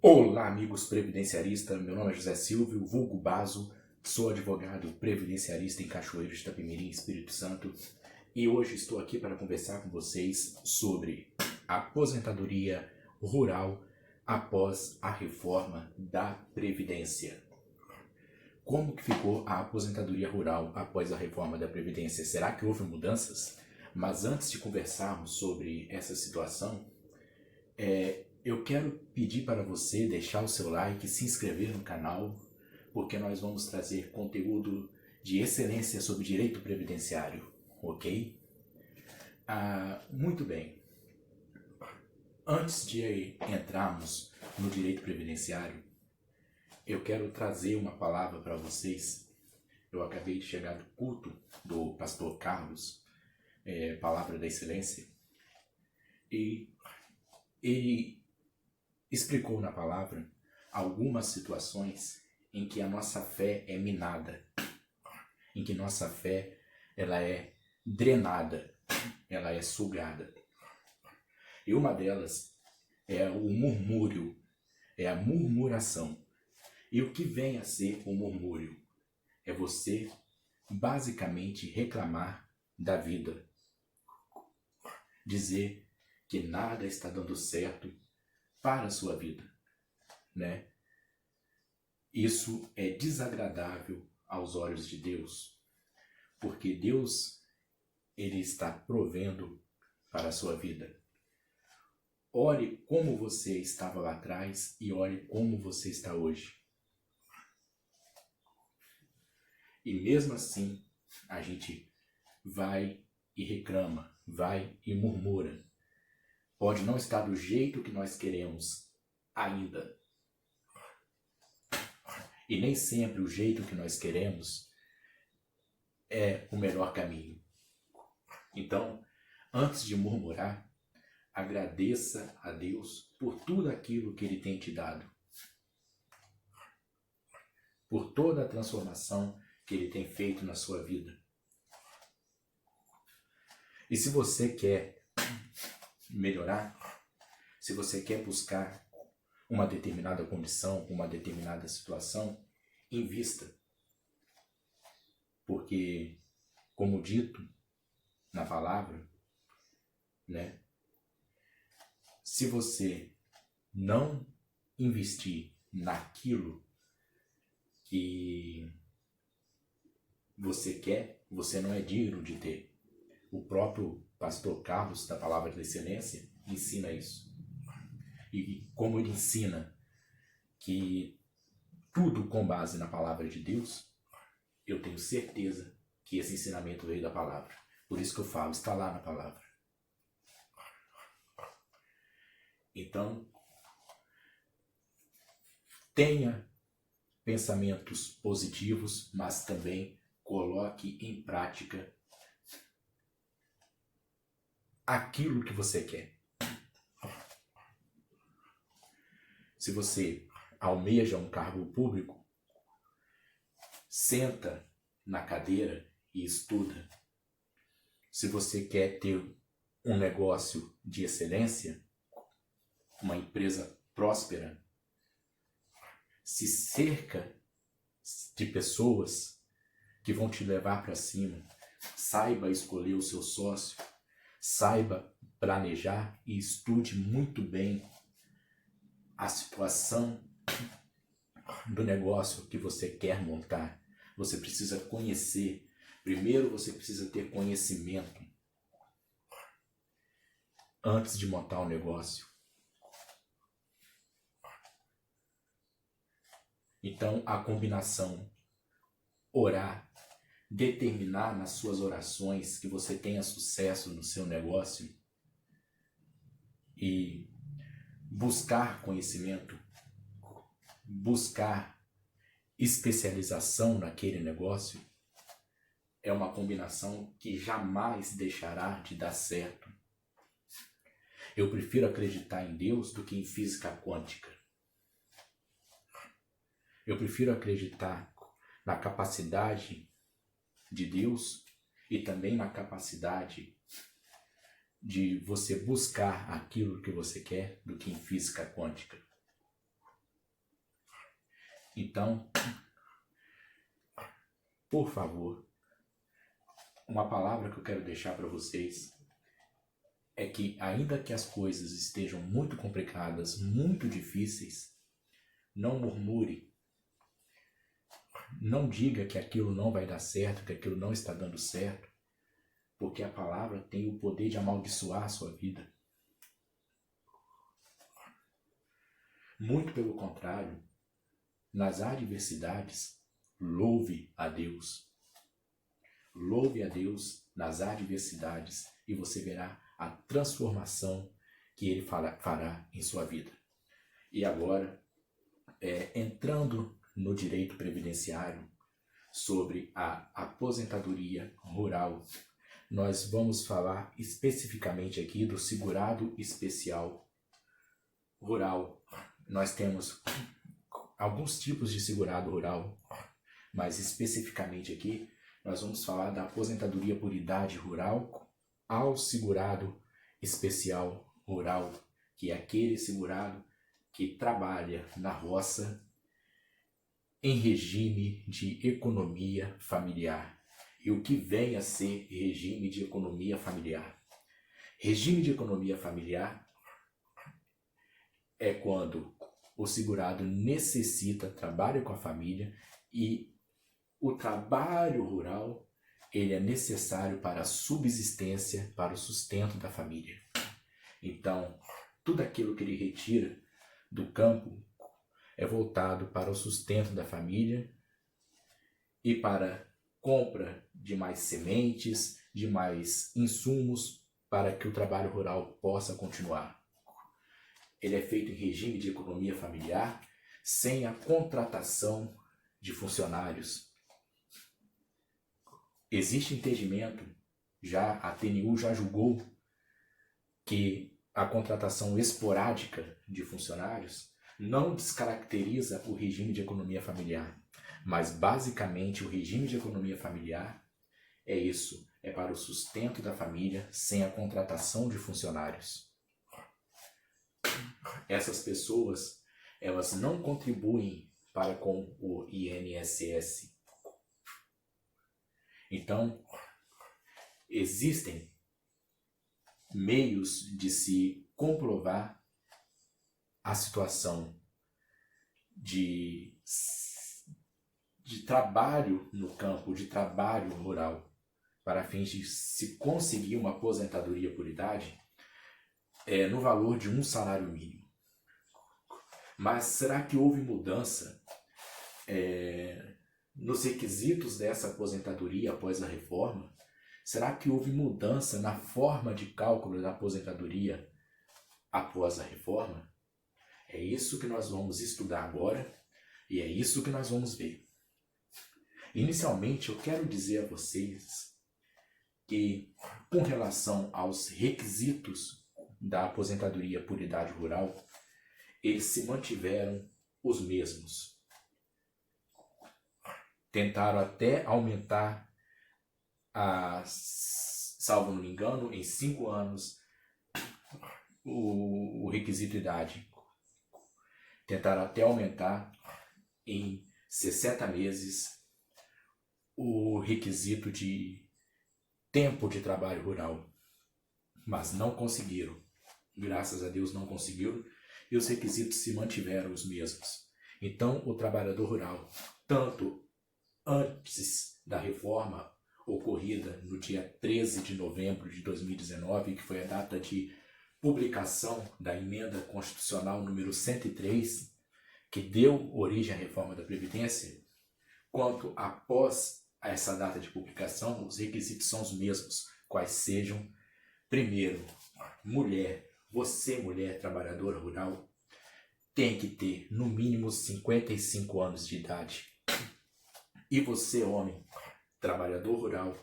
Olá, amigos previdenciaristas. Meu nome é José Silvio, vulgo Baso. Sou advogado previdenciarista em Cachoeiro de Itapemirim, Espírito Santo. E hoje estou aqui para conversar com vocês sobre a aposentadoria rural após a reforma da Previdência. Como que ficou a aposentadoria rural após a reforma da Previdência? Será que houve mudanças? Mas antes de conversarmos sobre essa situação, eu quero pedir para você deixar o seu like, se inscrever no canal, porque nós vamos trazer conteúdo de excelência sobre direito previdenciário, ok? Muito bem. Antes de entrarmos no direito previdenciário, eu quero trazer uma palavra para vocês. Eu acabei de chegar do culto do pastor Carlos, Palavra da Excelência, e ele explicou na palavra algumas situações em que a nossa fé é minada, em que nossa fé ela é drenada, ela é sugada. E uma delas é o murmúrio, é a murmuração. E o que vem a ser o murmúrio? É você basicamente reclamar da vida, dizer que nada está dando certo para a sua vida, né? Isso é desagradável aos olhos de Deus, porque Deus, ele está provendo para a sua vida. Olhe como você estava lá atrás e olhe como você está hoje. E mesmo assim, a gente vai e reclama, vai e murmura. Pode não estar do jeito que nós queremos ainda. E nem sempre o jeito que nós queremos é o melhor caminho. Então, antes de murmurar, agradeça a Deus por tudo aquilo que Ele tem te dado. Por toda a transformação que Ele tem feito na sua vida. E se você quer melhorar, se você quer buscar uma determinada condição, uma determinada situação, invista. Porque, como dito na palavra, né, se você não investir naquilo que você quer, você não é digno de ter. O próprio pastor Carlos, da Palavra da Excelência, ensina isso. E como ele ensina que tudo com base na Palavra de Deus, eu tenho certeza que esse ensinamento veio da Palavra. Por isso que eu falo, está lá na Palavra. Então, tenha pensamentos positivos, mas também coloque em prática aquilo que você quer. Se você almeja um cargo público, senta na cadeira e estuda. Se você quer ter um negócio de excelência, uma empresa próspera, se cerca de pessoas que vão te levar para cima. Saiba escolher o seu sócio, saiba planejar e estude muito bem a situação do negócio que você quer montar. Você precisa conhecer. Primeiro você precisa ter conhecimento antes de montar o negócio. Então a combinação orar, determinar nas suas orações que você tenha sucesso no seu negócio e buscar conhecimento, buscar especialização naquele negócio, é uma combinação que jamais deixará de dar certo. Eu prefiro acreditar em Deus do que em física quântica. Eu prefiro acreditar na capacidade de Deus e também na capacidade de você buscar aquilo que você quer do que em física quântica. Então, por favor, uma palavra que eu quero deixar para vocês é que, ainda que as coisas estejam muito complicadas, muito difíceis, não murmure, não diga que aquilo não vai dar certo, que aquilo não está dando certo, porque a palavra tem o poder de amaldiçoar a sua vida. Muito pelo contrário, nas adversidades, louve a Deus. Louve a Deus nas adversidades e você verá a transformação que Ele fará em sua vida. E agora, entrando no direito previdenciário, sobre a aposentadoria rural, nós vamos falar especificamente aqui do segurado especial rural. Nós temos alguns tipos de segurado rural, mas especificamente aqui nós vamos falar da aposentadoria por idade rural ao segurado especial rural, que é aquele segurado que trabalha na roça em regime de economia familiar. E o que vem a ser regime de economia familiar? Regime de economia familiar é quando o segurado necessita, trabalha com a família e o trabalho rural ele é necessário para a subsistência, para o sustento da família. Então, tudo aquilo que ele retira do campo é voltado para o sustento da família e para compra de mais sementes, de mais insumos para que o trabalho rural possa continuar. Ele é feito em regime de economia familiar, sem a contratação de funcionários. Existe entendimento, a TNU já julgou que a contratação esporádica de funcionários não descaracteriza o regime de economia familiar, mas basicamente o regime de economia familiar é isso, é para o sustento da família sem a contratação de funcionários. Essas pessoas, elas não contribuem para com o INSS. Então, existem meios de se comprovar a situação de trabalho no campo, de trabalho rural, para fins de se conseguir uma aposentadoria por idade, no valor de um salário mínimo. Mas será que houve mudança nos requisitos dessa aposentadoria após a reforma? Será que houve mudança na forma de cálculo da aposentadoria após a reforma? É isso que nós vamos estudar agora e é isso que nós vamos ver. Inicialmente, eu quero dizer a vocês que, com relação aos requisitos da aposentadoria por idade rural, eles se mantiveram os mesmos. Tentaram até aumentar, salvo não me engano, em 5 anos, o requisito de idade. Tentaram até aumentar em 60 meses o requisito de tempo de trabalho rural. Mas não conseguiram. Graças a Deus não conseguiram. E os requisitos se mantiveram os mesmos. Então, o trabalhador rural, tanto antes da reforma ocorrida no dia 13 de novembro de 2019, que foi a data de publicação da emenda constitucional número 103, que deu origem à reforma da Previdência, quanto após essa data de publicação, os requisitos são os mesmos, quais sejam: primeiro, mulher, você mulher trabalhadora rural, tem que ter no mínimo 55 anos de idade. E você, homem, trabalhador rural,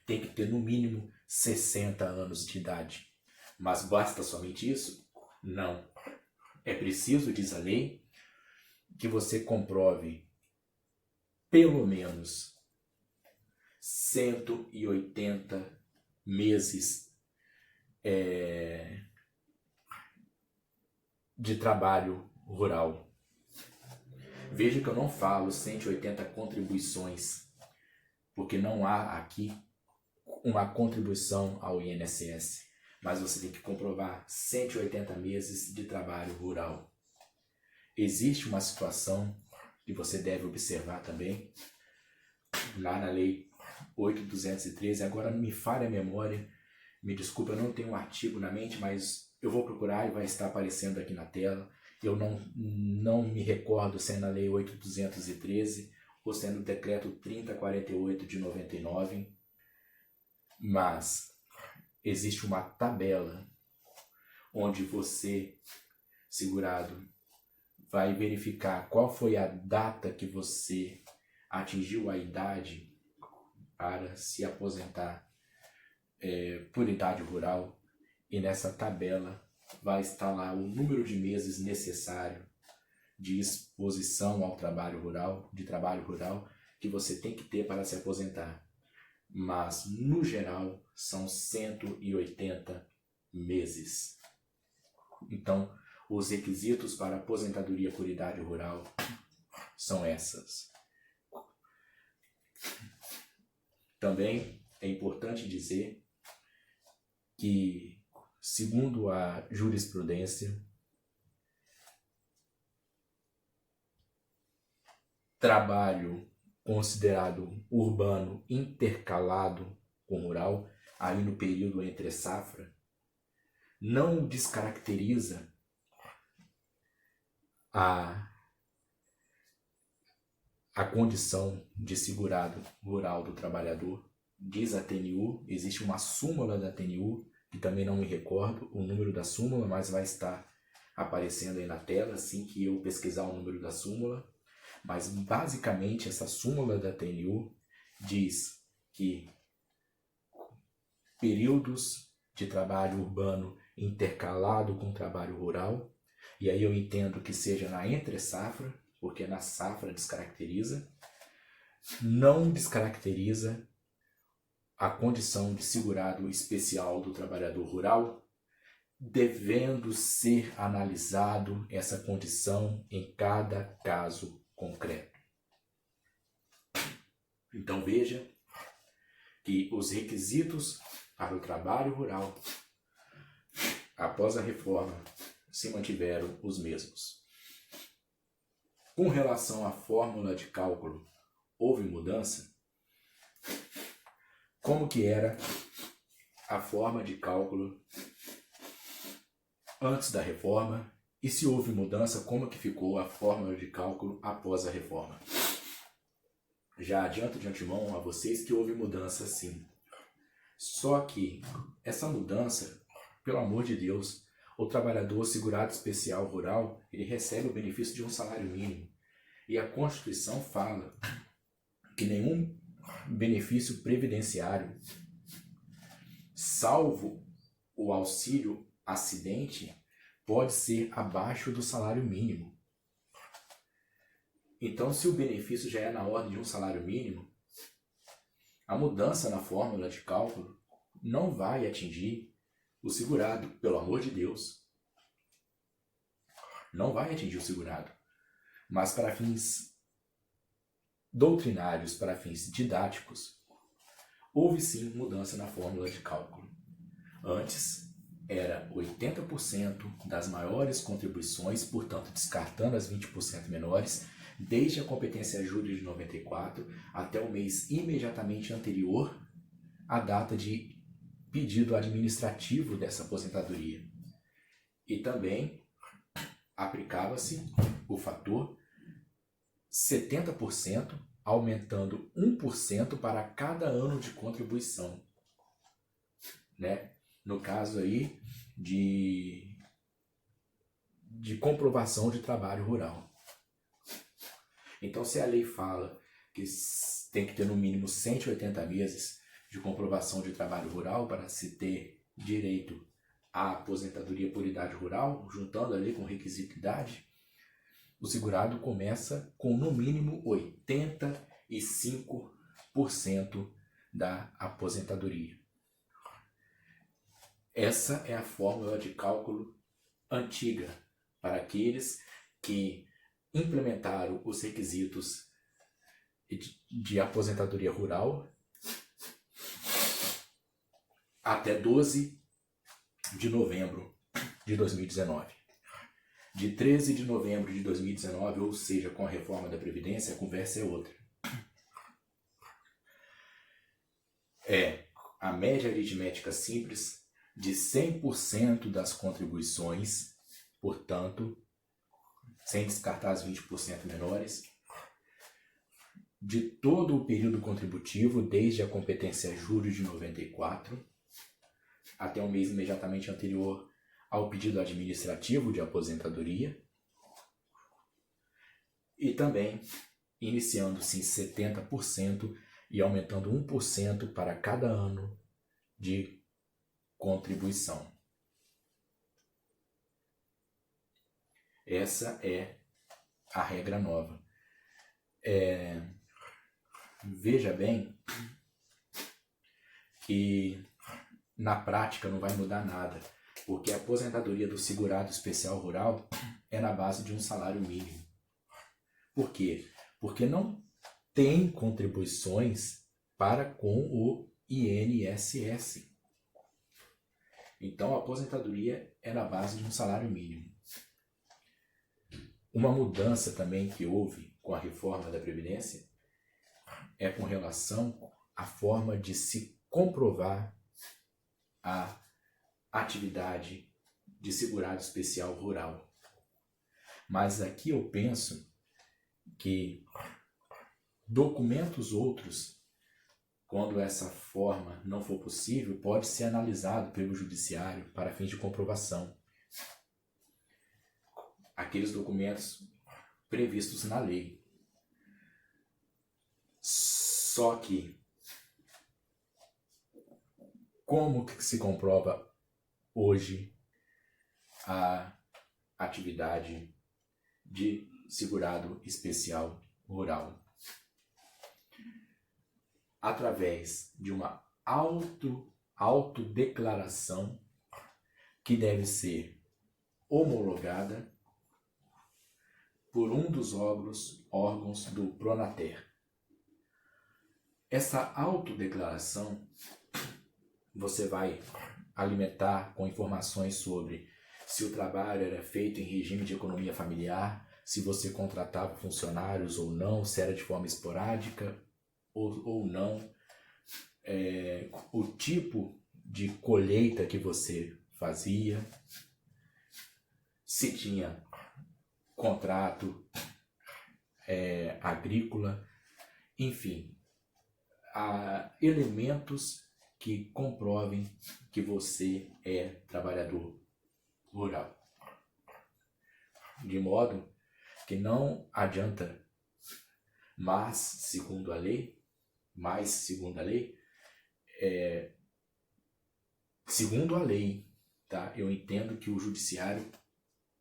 tem que ter no mínimo 60 anos de idade. Mas basta somente isso? Não. É preciso, diz a lei, que você comprove pelo menos 180 meses de trabalho rural. Veja que eu não falo 180 contribuições, porque não há aqui uma contribuição ao INSS, mas você tem que comprovar 180 meses de trabalho rural. Existe uma situação que você deve observar também, lá na Lei 8.213, agora não me falha a memória, me desculpa, eu não tenho um artigo na mente, mas eu vou procurar e vai estar aparecendo aqui na tela. Eu não me recordo se é na Lei 8.213 ou se é no Decreto 3048 de 99, mas existe uma tabela onde você, segurado, vai verificar qual foi a data que você atingiu a idade para se aposentar por idade rural, e nessa tabela vai estar lá o número de meses necessário de exposição ao trabalho rural, que você tem que ter para se aposentar. Mas, no geral, são 180 meses. Então, os requisitos para aposentadoria por idade rural são essas. Também é importante dizer que, segundo a jurisprudência, trabalho considerado urbano intercalado com rural, aí no período entre safra, não descaracteriza a condição de segurado rural do trabalhador. Diz a TNU, existe uma súmula da TNU, que também não me recordo o número da súmula, mas vai estar aparecendo aí na tela assim que eu pesquisar o número da súmula. Mas basicamente essa súmula da TNU diz que períodos de trabalho urbano intercalado com trabalho rural, e aí eu entendo que seja na entre-safra, porque na safra descaracteriza, não descaracteriza a condição de segurado especial do trabalhador rural, devendo ser analisado essa condição em cada caso concreto. Então veja que os requisitos para o trabalho rural após a reforma se mantiveram os mesmos. Com relação à fórmula de cálculo, houve mudança? Como que era a forma de cálculo antes da reforma? E se houve mudança, como que ficou a fórmula de cálculo após a reforma? Já adianto de antemão a vocês que houve mudança sim. Só que essa mudança, pelo amor de Deus, o trabalhador segurado especial rural, ele recebe o benefício de um salário mínimo. E a Constituição fala que nenhum benefício previdenciário, salvo o auxílio acidente, pode ser abaixo do salário mínimo. Então, se o benefício já é na ordem de um salário mínimo, a mudança na fórmula de cálculo não vai atingir o segurado, pelo amor de Deus. Não vai atingir o segurado. Mas para fins doutrinários, para fins didáticos, houve sim mudança na fórmula de cálculo. Antes era 80% das maiores contribuições, portanto descartando as 20% menores, desde a competência júri de 94 até o mês imediatamente anterior à data de pedido administrativo dessa aposentadoria. E também aplicava-se o fator 70%, aumentando 1% para cada ano de contribuição, né? No caso aí de comprovação de trabalho rural. Então, se a lei fala que tem que ter no mínimo 180 meses de comprovação de trabalho rural para se ter direito à aposentadoria por idade rural, juntando ali com o requisito de idade, o segurado começa com no mínimo 85% da aposentadoria. Essa é a fórmula de cálculo antiga para aqueles que implementaram os requisitos de aposentadoria rural até 12 de novembro de 2019. De 13 de novembro de 2019, ou seja, com a reforma da Previdência, a conversa é outra. É a média aritmética simples de 100% das contribuições, portanto, sem descartar as 20% menores, de todo o período contributivo, desde a competência julho de 94 até o mês imediatamente anterior ao pedido administrativo de aposentadoria, e também iniciando-se em 70% e aumentando 1% para cada ano de contribuição. Essa é a regra nova. Veja bem que na prática não vai mudar nada, porque a aposentadoria do segurado especial rural é na base de um salário mínimo. Por quê? Porque não tem contribuições para com o INSS. Então a aposentadoria é na base de um salário mínimo. Uma mudança também que houve com a reforma da Previdência é com relação à forma de se comprovar a atividade de segurado especial rural. Mas aqui eu penso que documentos outros, quando essa forma não for possível, pode ser analisado pelo judiciário para fins de comprovação. Aqueles documentos previstos na lei. Só que, como que se comprova hoje a atividade de segurado especial rural? Através de uma autodeclaração que deve ser homologada por um dos órgãos do Pronater. Essa autodeclaração você vai alimentar com informações sobre se o trabalho era feito em regime de economia familiar, se você contratava funcionários ou não, se era de forma esporádica ou não, o tipo de colheita que você fazia, se tinha contrato agrícola, enfim, elementos que comprovem que você é trabalhador rural. De modo que não adianta segundo a lei, segundo a lei, tá? Eu entendo que o judiciário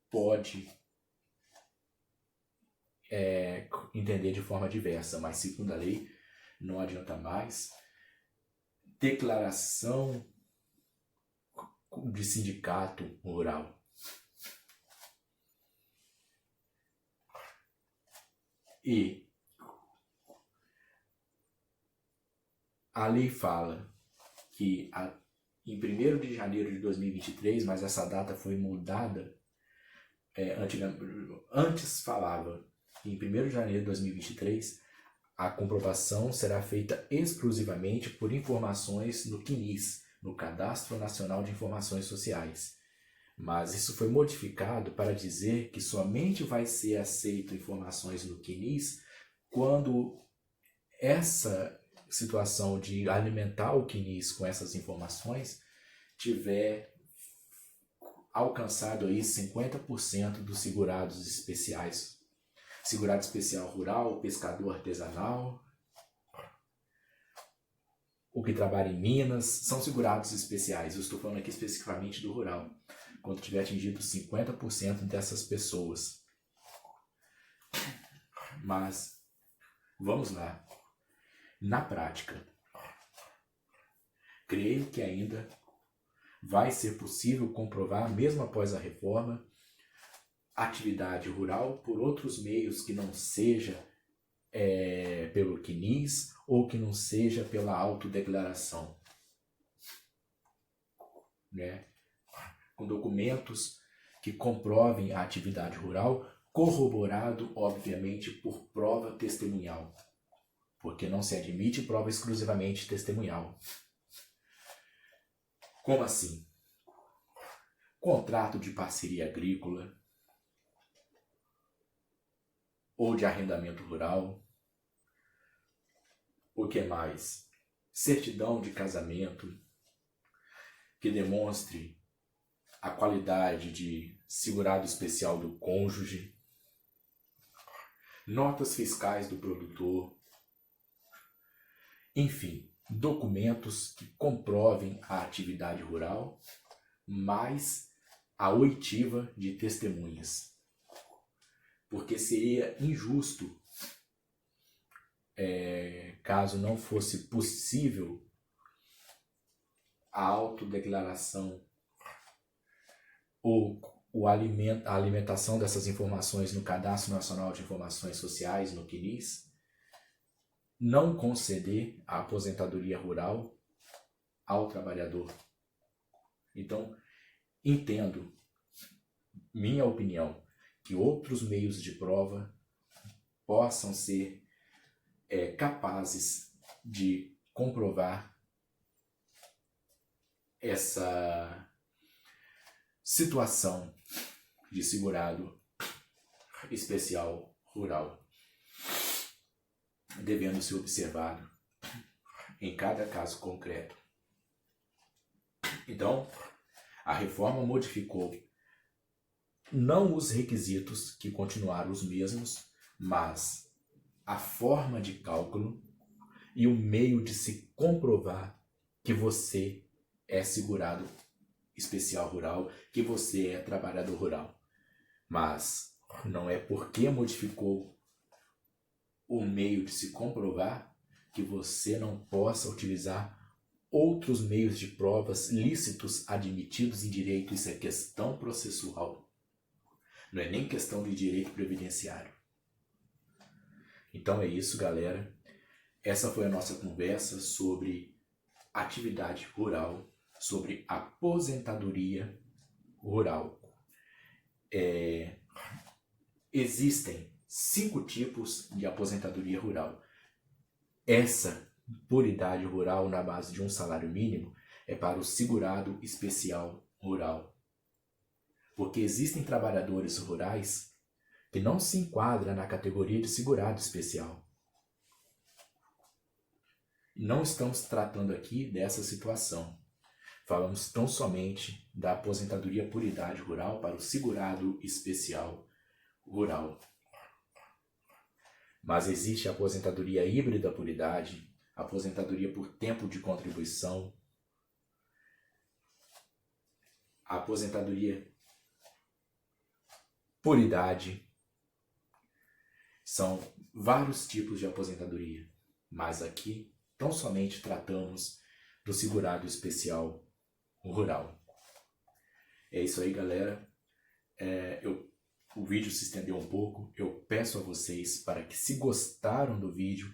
pode entender de forma diversa, mas segundo a lei não adianta mais declaração de sindicato rural. E a lei fala que em 1º de janeiro de 2023, mas essa data foi mudada, antes falava que em 1º de janeiro de 2023 a comprovação será feita exclusivamente por informações no CNIS, no Cadastro Nacional de Informações Sociais. Mas isso foi modificado para dizer que somente vai ser aceito informações no CNIS quando essa situação de alimentar o CNIS com essas informações tiver alcançado aí 50% dos segurados especiais. Segurado especial rural, pescador artesanal, o que trabalha em minas, são segurados especiais. Eu estou falando aqui especificamente do rural. Quando tiver atingido 50% dessas pessoas. Mas, vamos lá. Na prática, creio que ainda vai ser possível comprovar, mesmo após a reforma, atividade rural por outros meios que não seja pelo CNIS ou que não seja pela autodeclaração, né? Com documentos que comprovem a atividade rural, corroborado, obviamente, por prova testemunhal, porque não se admite prova exclusivamente testemunhal. Como assim? Contrato de parceria agrícola ou de arrendamento rural. O que mais? Certidão de casamento que demonstre a qualidade de segurado especial do cônjuge, notas fiscais do produtor, enfim, documentos que comprovem a atividade rural, mais a oitiva de testemunhas. Porque seria injusto, caso não fosse possível a autodeclaração ou a alimentação dessas informações no Cadastro Nacional de Informações Sociais, no CNIS, não conceder a aposentadoria rural ao trabalhador. Então, entendo, minha opinião, que outros meios de prova possam ser capazes de comprovar essa situação de segurado especial rural, devendo ser observado em cada caso concreto. Então, a reforma modificou não os requisitos, que continuaram os mesmos, mas a forma de cálculo e o meio de se comprovar que você é segurado especial rural, que você é trabalhador rural. Mas não é porque modificou o meio de se comprovar que você não possa utilizar outros meios de provas lícitos admitidos em direito. Isso é questão processual. Não é nem questão de direito previdenciário. Então é isso, galera. Essa foi a nossa conversa sobre atividade rural, sobre aposentadoria rural. Existem 5 tipos de aposentadoria rural. Essa, por idade rural na base de um salário mínimo, é para o segurado especial rural. Porque existem trabalhadores rurais que não se enquadram na categoria de segurado especial. Não estamos tratando aqui dessa situação. Falamos tão somente da aposentadoria por idade rural para o segurado especial rural. Mas existe a aposentadoria híbrida por idade, aposentadoria por tempo de contribuição, a aposentadoria por idade. São vários tipos de aposentadoria, mas aqui tão somente tratamos do segurado especial rural. É isso aí, galera. O vídeo se estendeu um pouco. Eu peço a vocês para que, se gostaram do vídeo,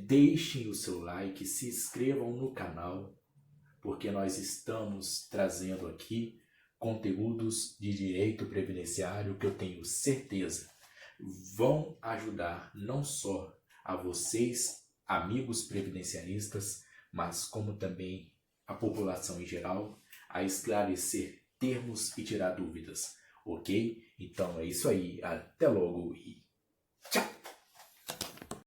deixem o seu like, se inscrevam no canal, porque nós estamos trazendo aqui conteúdos de direito previdenciário que eu tenho certeza vão ajudar não só a vocês, amigos previdenciaristas, mas como também a população em geral, a esclarecer termos e tirar dúvidas, ok? Então é isso aí, até logo e tchau!